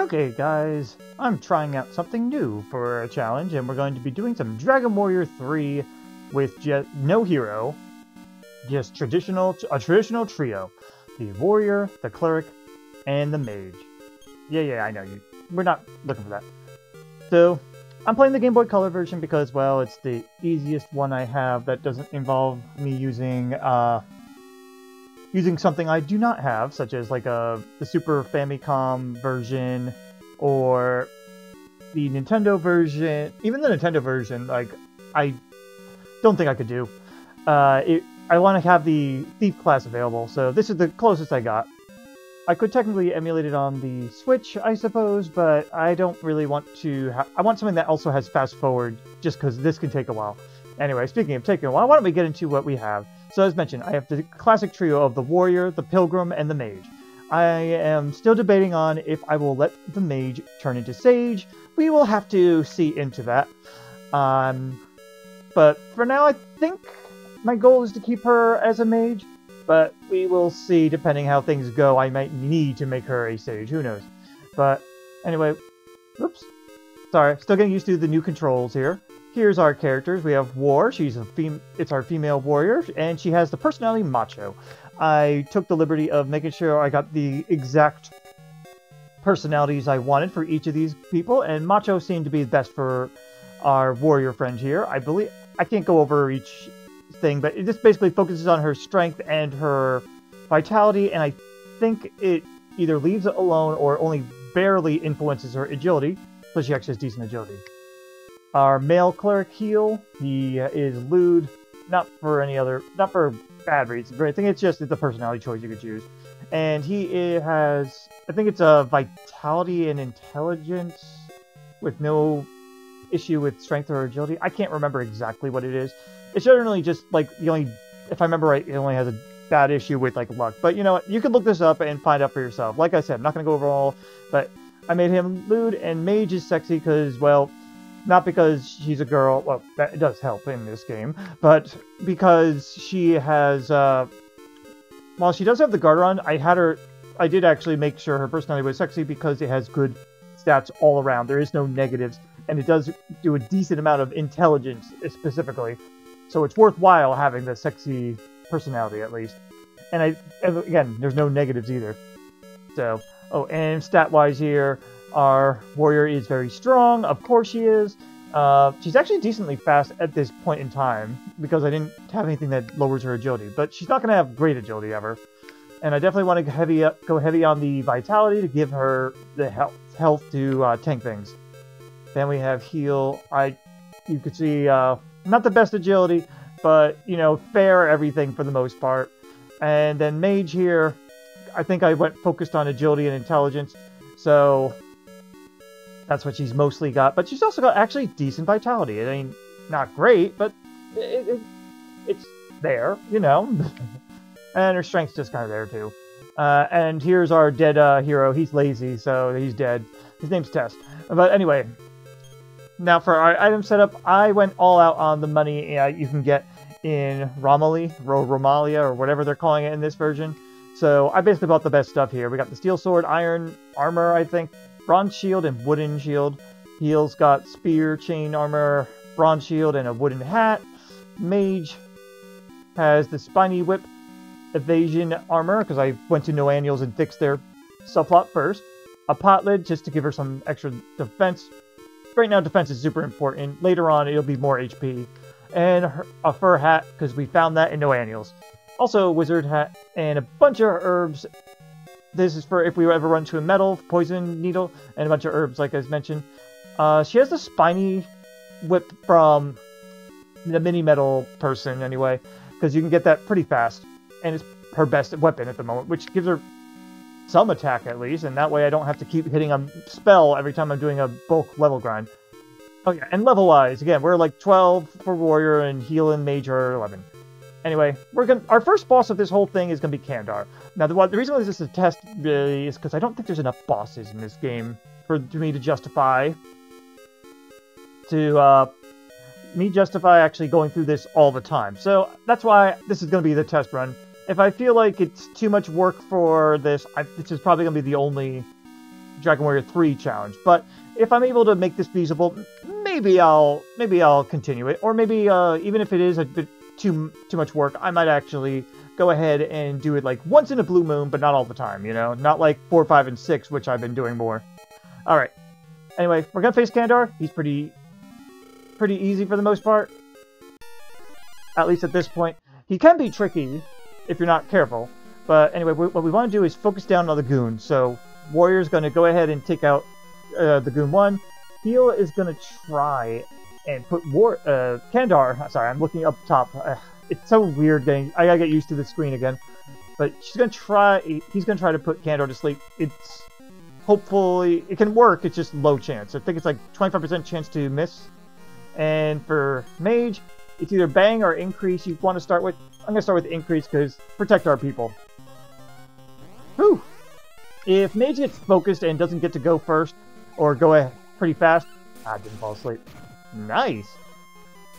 Okay guys, I'm trying out something new for a challenge, and we're going to be doing some Dragon Warrior 3 with just no hero, just a traditional trio. The Warrior, the Cleric, and the Mage. Yeah, I know, we're not looking for that. So, I'm playing the Game Boy Color version because, well, it's the easiest one I have that doesn't involve me using something I do not have, such as like the Super Famicom version or the Nintendo version. Even the Nintendo version, like, I don't think I could do. I want to have the Thief class available, so this is the closest I got. I could technically emulate it on the Switch, I suppose, but I don't really want to. I want something that also has fast forward, just because this can take a while. Anyway, speaking of taking a while, why don't we get into what we have? So as mentioned, I have the classic trio of the Warrior, the Pilgrim, and the Mage. I am still debating on if I will let the Mage turn into Sage. We will have to see into that. But for now, I think my goal is to keep her as a Mage. But we will see, depending how things go. I might need to make her a Sage, who knows. But anyway, oops. Sorry, still getting used to the new controls here. Here's our characters. We have War. It's our female warrior, and she has the personality Macho. I took the liberty of making sure I got the exact personalities I wanted for each of these people, and Macho seemed to be best for our warrior friend here. I believe I can't go over each thing, but it just basically focuses on her strength and her vitality, and I think it either leaves it alone or only barely influences her agility, so she actually has decent agility. Our male cleric heal, he is lewd, not for bad reasons or anything, it's a personality choice you could choose. And he has, I think it's a vitality and intelligence with no issue with strength or agility. I can't remember exactly what it is. It's generally just like if I remember right, it only has a bad issue with like luck. But you know what, you can look this up and find out for yourself. Like I said, I'm not going to go over all, but I made him lewd, and Mage is sexy because, well, not because she's a girl, well, that does help in this game, but because she has, while she does have the garter on, I did actually make sure her personality was sexy because it has good stats all around. There is no negatives, and it does do a decent amount of intelligence, specifically. So it's worthwhile having the sexy personality, at least. And again, there's no negatives either. So, oh, and stat-wise here, our warrior is very strong. Of course she is. She's actually decently fast at this point in time, because I didn't have anything that lowers her agility. But she's not going to have great agility ever. And I definitely want to go heavy on the vitality to give her the health to tank things. Then we have heal. You could see, not the best agility, but, you know, fair everything for the most part. And then Mage here, I think I focused on agility and intelligence, so that's what she's mostly got. But she's also got actually decent vitality. I mean, not great, but it's there, you know. And her strength's just kind of there, too. And here's our dead hero. He's lazy, so he's dead. His name's Test. But anyway, now for our item setup, I went all out on the money you can get in Romalia, or whatever they're calling it in this version. So I basically bought the best stuff here. We got the steel sword, iron armor, I think, bronze shield, and wooden shield. Heel's got spear, chain armor, bronze shield, and a wooden hat. Mage has the spiny whip, evasion armor, because I went to no annuals and fixed their subplot first. A pot lid, just to give her some extra defense. Right now, defense is super important. Later on, it'll be more HP. And a fur hat, because we found that in no annuals. Also, a wizard hat, and a bunch of herbs. This is for if we ever run to a metal, poison needle, and a bunch of herbs, like I mentioned. She has the spiny whip from the mini-metal person, anyway, because you can get that pretty fast. And it's her best weapon at the moment, which gives her some attack, at least, and that way I don't have to keep hitting a spell every time I'm doing a bulk level grind. Oh yeah, and level-wise, again, we're like 12 for Warrior, and Heal and Mage are 11. Anyway, our first boss of this whole thing is going to be Kandar. Now, the reason why this is a test, really, is because I don't think there's enough bosses in this game for me to justify actually going through this all the time. So, that's why this is going to be the test run. If I feel like it's too much work for this is probably going to be the only Dragon Warrior 3 challenge. But if I'm able to make this feasible, maybe I'll continue it, or maybe even if it is a bit too much work, I might actually go ahead and do it like once in a blue moon, but not all the time, you know? Not like 4, 5, and 6, which I've been doing more. Alright. Anyway, we're gonna face Kandar. He's pretty easy for the most part. At least at this point. He can be tricky if you're not careful. But anyway, what we want to do is focus down on the Goon. So, Warrior's gonna go ahead and take out the Goon 1. Heal is gonna try and put Kandar. Sorry, I'm looking up top. It's so weird getting. I gotta get used to the screen again. But she's gonna try. He's gonna try to put Kandar to sleep. It's hopefully it can work. It's just low chance. I think it's like 25% chance to miss. And for Mage, it's either bang or increase you want to start with. I'm gonna start with increase because protect our people. Whew. If Mage gets focused and doesn't get to go first or go pretty fast, I didn't fall asleep. Nice.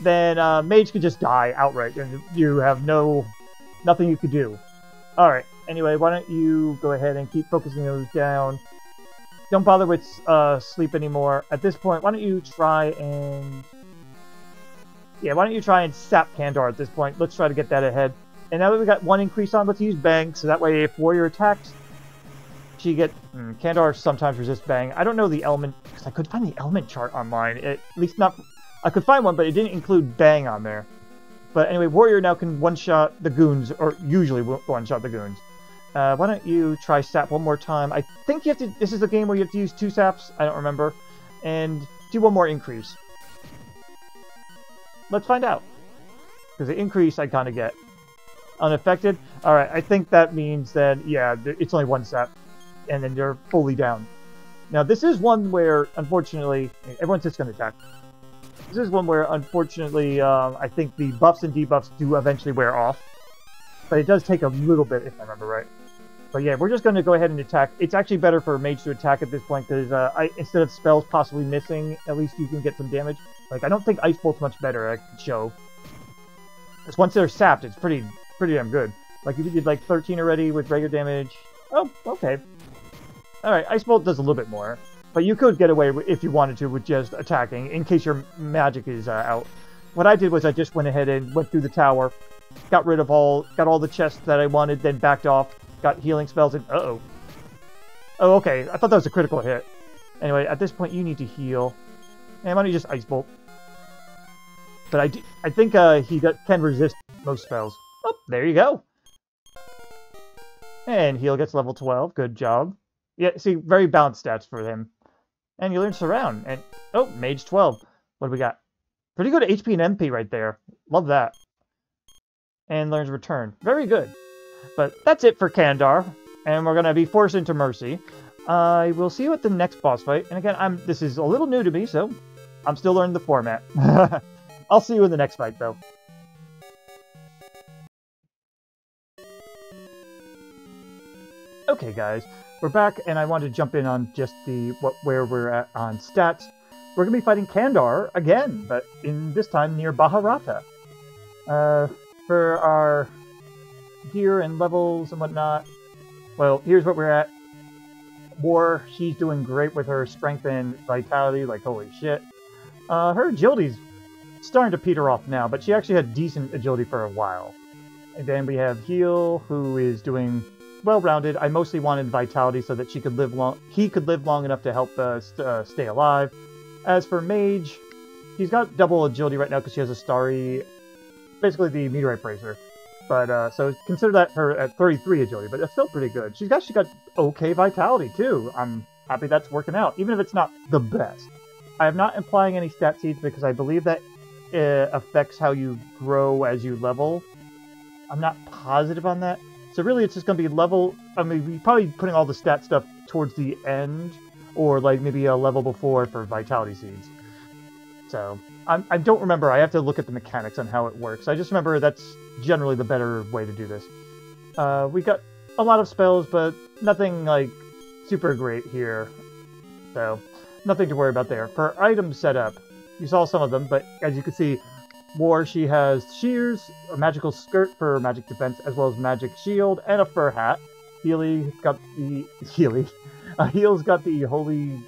Then Mage could just die outright, and you have nothing you could do. Alright, anyway, why don't you go ahead and keep focusing those down. Don't bother with sleep anymore. At this point, why don't you try and... Yeah, why don't you try and sap Kandar at this point. Let's try to get that ahead. And now that we got one increase on, let's use Bang, so that way if Warrior attacks, she get... Kandar sometimes resists Bang. I don't know the element, because I could find the element chart online. At least not... I could find one, but it didn't include Bang on there. But anyway, Warrior now can one-shot the Goons, or usually one-shot the Goons. Why don't you try Sap one more time? I think you have to... This is a game where you have to use 2 Saps. I don't remember. And do one more increase. Let's find out. Because the increase I kind of get. Unaffected? Alright, I think that means that, yeah, it's only 1 Sap. And then you're fully down. Now, this is one where, unfortunately... Everyone's just going to attack. This is one where, unfortunately, I think the buffs and debuffs do eventually wear off. But it does take a little bit, if I remember right. But yeah, we're just going to go ahead and attack. It's actually better for a Mage to attack at this point, because instead of spells possibly missing, at least you can get some damage. Like, I don't think Ice Bolt's much better, I could show. Because once they're sapped, it's pretty damn good. Like, if you did like 13 already with regular damage... Oh, okay. Alright, Ice Bolt does a little bit more. But you could get away, if you wanted to, with just attacking, in case your magic is out. What I did was I just went ahead and went through the tower, got all the chests that I wanted, then backed off, got healing spells, and uh-oh. Oh, okay, I thought that was a critical hit. Anyway, at this point, you need to heal. And why don't you just Ice Bolt? But I think he can resist most spells. Oh, there you go. And heal gets level 12, good job. Yeah, see, very balanced stats for him. And you learn Surround. And, oh, Mage 12. What do we got? Pretty good HP and MP right there. Love that. And learns Return. Very good. But that's it for Kandar. And we're going to be forced into Mercy. I will see you at the next boss fight. And again, this is a little new to me, so I'm still learning the format. I'll see you in the next fight, though. Okay, guys. We're back, and I want to jump in on just where we're at on stats. We're going to be fighting Kandar again, but this time near Baharata. For our gear and levels and whatnot, well, here's what we're at. War, she's doing great with her strength and vitality, like holy shit. Her agility's starting to peter off now, but she actually had decent agility for a while. And then we have Heal, who is doing... well-rounded. I mostly wanted vitality so that he could live long enough to help us stay alive. As for Mage, he's got double agility right now because she has a starry, basically the meteorite bracer. But so consider that her at 33 agility, but it's still pretty good. She's got okay vitality too. I'm happy that's working out, even if it's not the best. I am not implying any stat seeds because I believe that affects how you grow as you level. I'm not positive on that. So really, it's just going to be level... I mean, we're probably putting all the stat stuff towards the end, or like maybe a level before for Vitality Seeds. So, I don't remember. I have to look at the mechanics on how it works. I just remember that's generally the better way to do this. We got a lot of spells, but nothing like super great here. So, nothing to worry about there. For item setup, you saw some of them, but as you can see... War, she has shears, a magical skirt for magic defense, as well as magic shield, and a fur hat. Healy got the Heal's got the Holy...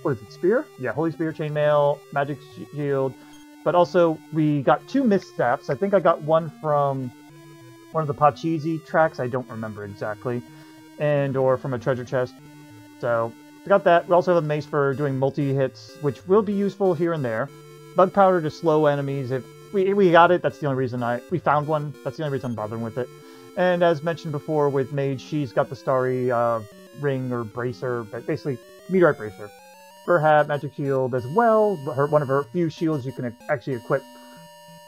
What is it, Spear? Yeah, Holy Spear, Chainmail, Magic Shield. But also, we got 2 Mist Staffs. I think I got one from one of the Pachisi tracks. I don't remember exactly. Or from a treasure chest. So, we got that. We also have a Mace for doing multi-hits, which will be useful here and there. Bug Powder to slow enemies. If we got it, that's the only reason we found one. That's the only reason I'm bothering with it. And as mentioned before with Mage, she's got the Starry Ring or Bracer, but basically Meteorite Bracer. Fur Hat, Magic Shield as well. One of her few shields you can actually equip.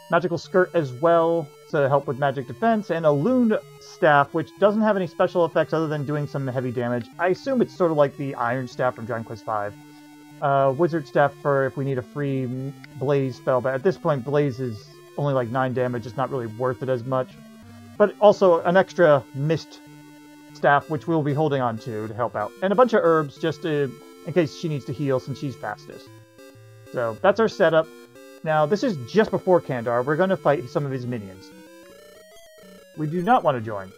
Magical Skirt as well to help with magic defense. And a Loon Staff, which doesn't have any special effects other than doing some heavy damage. I assume it's sort of like the Iron Staff from Dragon Quest V. Wizard Staff for if we need a free Blaze spell. But at this point, Blaze is only like 9 damage. It's not really worth it as much. But also an extra Mist Staff, which we'll be holding on to help out. And a bunch of herbs just to... in case she needs to heal since she's fastest. So, that's our setup. Now, this is just before Kandar. We're going to fight some of his minions. We do not want to join.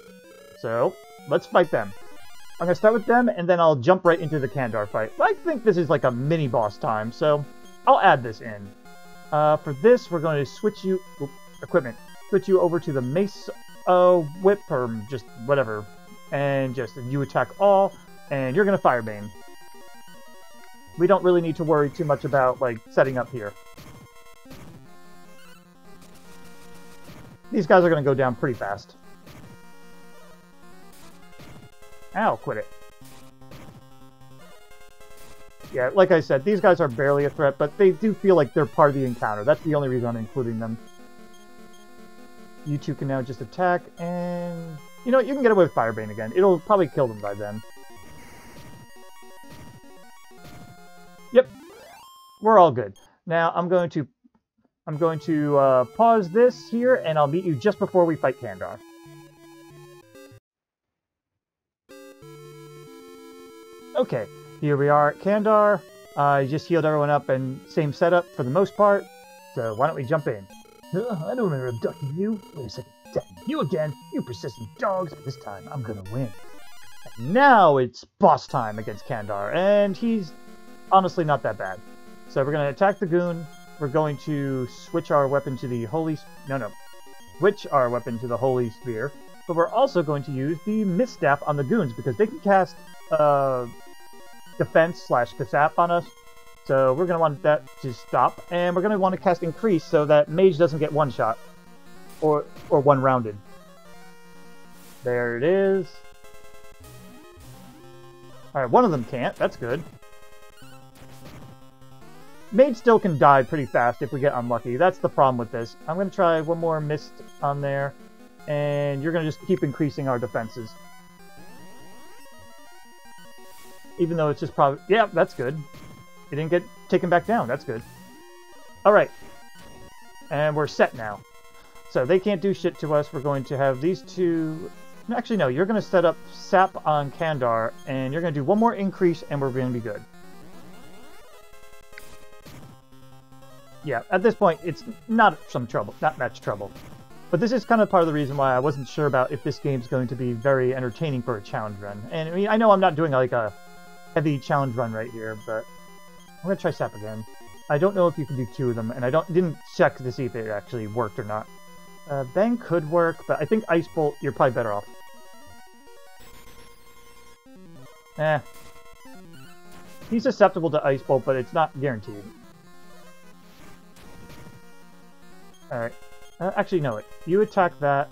So, let's fight them. I'm going to start with them, and then I'll jump right into the Kandar fight. I think this is like a mini-boss time, so I'll add this in. For this, we're going to switch you... equipment. Switch you over to the Mace Whip, or just whatever. And just you attack all, and you're going to Firebane. We don't really need to worry too much about, like, setting up here. These guys are going to go down pretty fast. Ow, quit it. Yeah, like I said, these guys are barely a threat, but they do feel like they're part of the encounter. That's the only reason I'm including them. You two can now just attack, and... you know what, you can get away with Firebane again. It'll probably kill them by then. Yep, we're all good. Now I'm going to pause this here, and I'll meet you just before we fight Kandar. Okay, here we are at Kandar. I just healed everyone up, and same setup for the most part. So why don't we jump in? I don't remember abducting you. Wait a second, you again? You persistent dogs. This time I'm gonna win. And now it's boss time against Kandar, and he's honestly not that bad. So we're going to attack the Goon. We're going to switch our weapon to the Holy... switch our weapon to the Holy Spear. But we're also going to use the Mist Staff on the Goons, because they can cast Defense / Kasap on us. So we're going to want that to stop. And we're going to want to cast Increase so that Mage doesn't get one shot. Or one rounded. There it is. Alright, one of them can't. That's good. Mage still can die pretty fast if we get unlucky. That's the problem with this. I'm going to try one more Mist on there. And you're going to just keep increasing our defenses. Even though it's just probably... yeah, that's good. It didn't get taken back down. That's good. Alright. And we're set now. So they can't do shit to us. We're going to have these two... actually, no. You're going to set up Sap on Kandar. And you're going to do one more increase, and we're going to be good. Yeah, at this point, it's not much trouble. But this is kind of part of the reason why I wasn't sure about if this game's going to be very entertaining for a challenge run. And I mean, I know I'm not doing like a heavy challenge run right here, but I'm going to try Sap again. I don't know if you can do 2 of them, and I didn't check to see if it actually worked or not. Bang could work, but I think Ice Bolt, you're probably better off. He's susceptible to Ice Bolt, but it's not guaranteed. Alright. Actually, no, you attack that,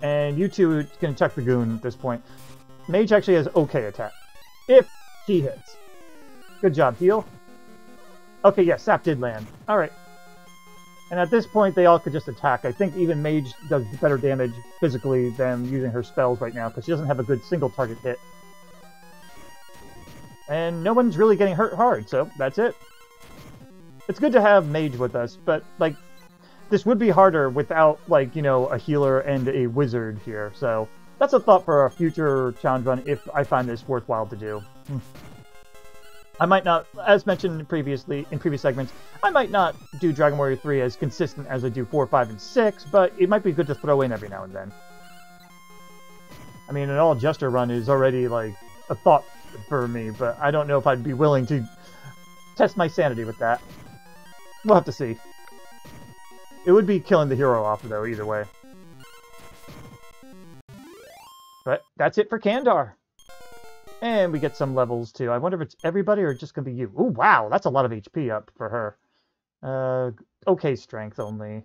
and you two can attack the Goon at this point. Mage actually has okay attack. If he hits. Good job, heal. Okay, yes, Sap did land. Alright. And at this point, they all could just attack. I think even Mage does better damage physically than using her spells right now, because she doesn't have a good single target hit. And no one's really getting hurt hard, so that's it. It's good to have Mage with us, but, like, this would be harder without, like, you know, a healer and a wizard here, so that's a thought for a future challenge run if I find this worthwhile to do. I might not, as mentioned previously in previous segments, I might not do Dragon Warrior 3 as consistent as I do 4, 5, and 6, but it might be good to throw in every now and then. I mean, an all-adjuster run is already, like, a thought for me, but I don't know if I'd be willing to test my sanity with that. We'll have to see. It would be killing the hero off, though, either way. But that's it for Kandar. And we get some levels, too. I wonder if it's everybody or just going to be you. Ooh, wow, that's a lot of HP up for her. Okay strength only.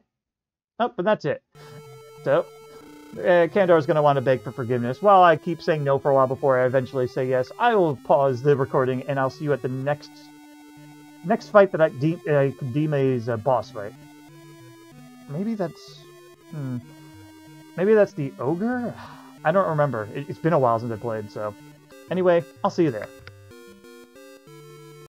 Oh, but that's it. So, Kandar's going to want to beg for forgiveness. While I keep saying no for a while before I eventually say yes, I will pause the recording, and I'll see you at the next fight that I can deem as a boss fight. Maybe that's... Maybe that's the ogre? I don't remember. It's been a while since I played, so... Anyway, I'll see you there.